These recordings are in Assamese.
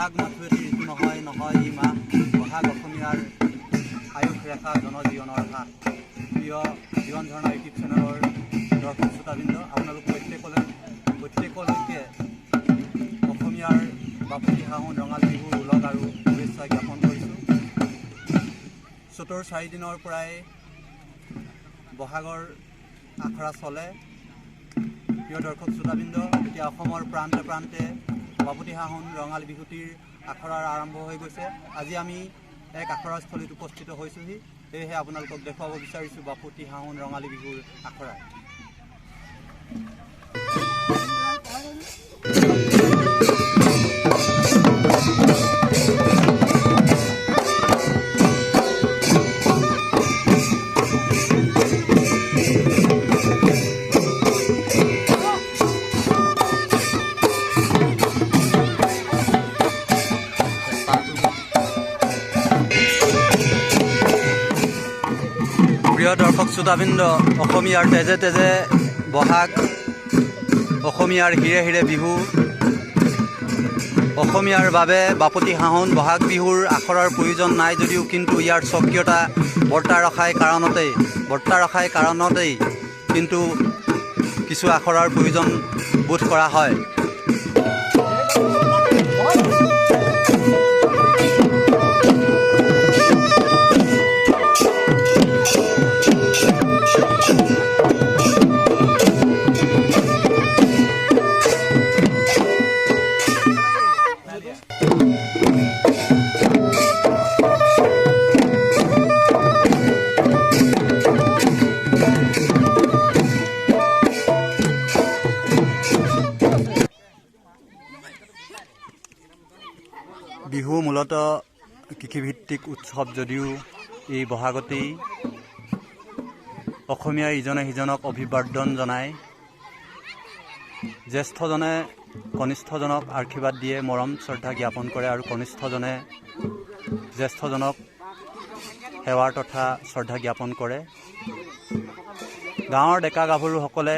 বহাগ মাথোৱেটি ঋতু নহয় নহয় ই মাহ বহাগ অসমীয়াৰ আয়ুস ৰেখা জনজীৱনৰ হাত। প্ৰিয় জীৱন ঝৰ্ণা ইউটিউব চেনেলৰ দৰ্শক শ্ৰোতাবৃন্দ, আপোনালোক প্ৰত্যেকলৈকে অসমীয়াৰ বাপতি সাহোন ৰঙালী বিহুৰ ওলগ আৰু শুভেচ্ছা জ্ঞাপন কৰিছোঁ। চ'তৰ 4 দিনৰ পৰাই বহাগৰ আখৰা চলে। প্ৰিয় দৰ্শক শ্ৰোতাবৃন্দ, এতিয়া অসমৰ প্ৰান্তে প্ৰান্তে বাপতি সাহোন ৰঙালী বিহুটিৰ আখৰাৰ আৰম্ভ হৈ গৈছে। আজি আমি এক আখৰাস্থলীত উপস্থিত হৈছোঁহি, সেয়েহে আপোনালোকক দেখুৱাব বিচাৰিছোঁ বাপতি সাহোন ৰঙালী বিহুৰ আখৰা। প্ৰিয় দৰ্শক শ্ৰোতাবৃন্দ, অসমীয়াৰ তেজে তেজে বহাগ, অসমীয়াৰ হিৰে হিৰে বিহু, অসমীয়াৰ বাবে বাপতি সাহোন বহাগ বিহুৰ আখৰাৰ প্ৰয়োজন নাই যদিও কিন্তু ইয়াৰ স্বকীয়তা বৰ্তা ৰখাই কাৰণতেই কিন্তু কিছু আখৰাৰ প্ৰয়োজন বোধ কৰা হয়। বিহু মূলতঃ কৃষিভিত্তিক উৎসৱ যদিও এই বহাগতেই অসমীয়াই ইজনে সিজনক অভিবাদন জনায়। জ্যেষ্ঠজনে কনিষ্ঠজনক আশীৰ্বাদ দিয়ে, মৰম শ্ৰদ্ধা জ্ঞাপন কৰে আৰু কনিষ্ঠজনে জ্যেষ্ঠজনক সেৱাৰ তথা শ্ৰদ্ধা জ্ঞাপন কৰে। গাঁৱৰ ডেকা গাভৰুসকলে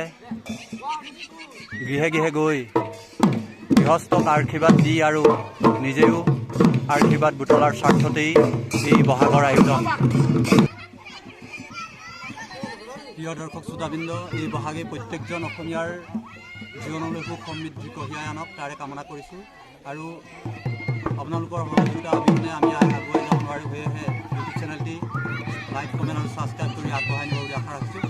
গৃহে গৃহে গৈ গৃহস্থক আশীৰ্বাদ দি আৰু নিজেও আশীৰ্বাদ বুটলাৰ স্বাৰ্থতেই এই বহাগৰ আয়োজন। প্ৰিয় দৰ্শক শ্ৰোতাবৃন্দ, এই বহাগে প্ৰত্যেকজন অসমীয়াৰ জীৱনলৈ সুখ সমৃদ্ধি কঢ়িয়াই আনক তাৰে কামনা কৰিছোঁ আৰু আপোনালোকৰ সহযোগিতা অবিহনে আমি আগুৱাই যাব নোৱাৰোঁ। সেয়েহে ইউটিউব চেনেলটি লাইক, কমেণ্ট আৰু ছাবস্ক্ৰাইব কৰি আগবঢ়াই নিব বুলি আশা ৰাখিছোঁ।